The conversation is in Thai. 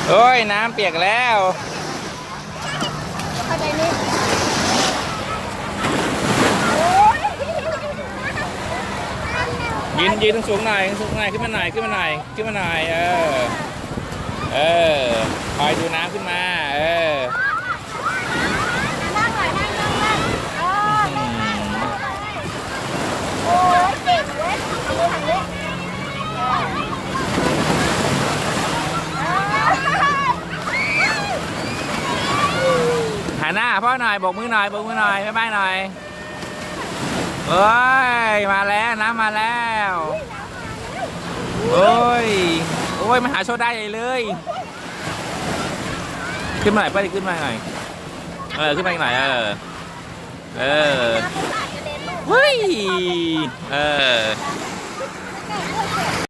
โอ้ยน้ำเปียกแล้วเข้าใจนี่ยืนสูงหน่อยสูงหน่อยขึ้นมาหน่อยขึ้นมาหน่อยขึ้นมาหน่อยเออคอยดูน้ำขึ้นมานั่งหน่อยนั่งโอ้ยเก่งเว้ยทำเลย หันหน้าพ่อหน่อยโบกมือหน่อยโบกมือหน่อยบ๊ายบายหน่อยเอ้ยมาแล้วน้ำมาแล้วโอ้ยโอ้ยมหาโชคได้เลยขึ้นมาหน่อยป้าดิขึ้นมาหน่อยขึ้นมาอีกหน่อยเฮ้ย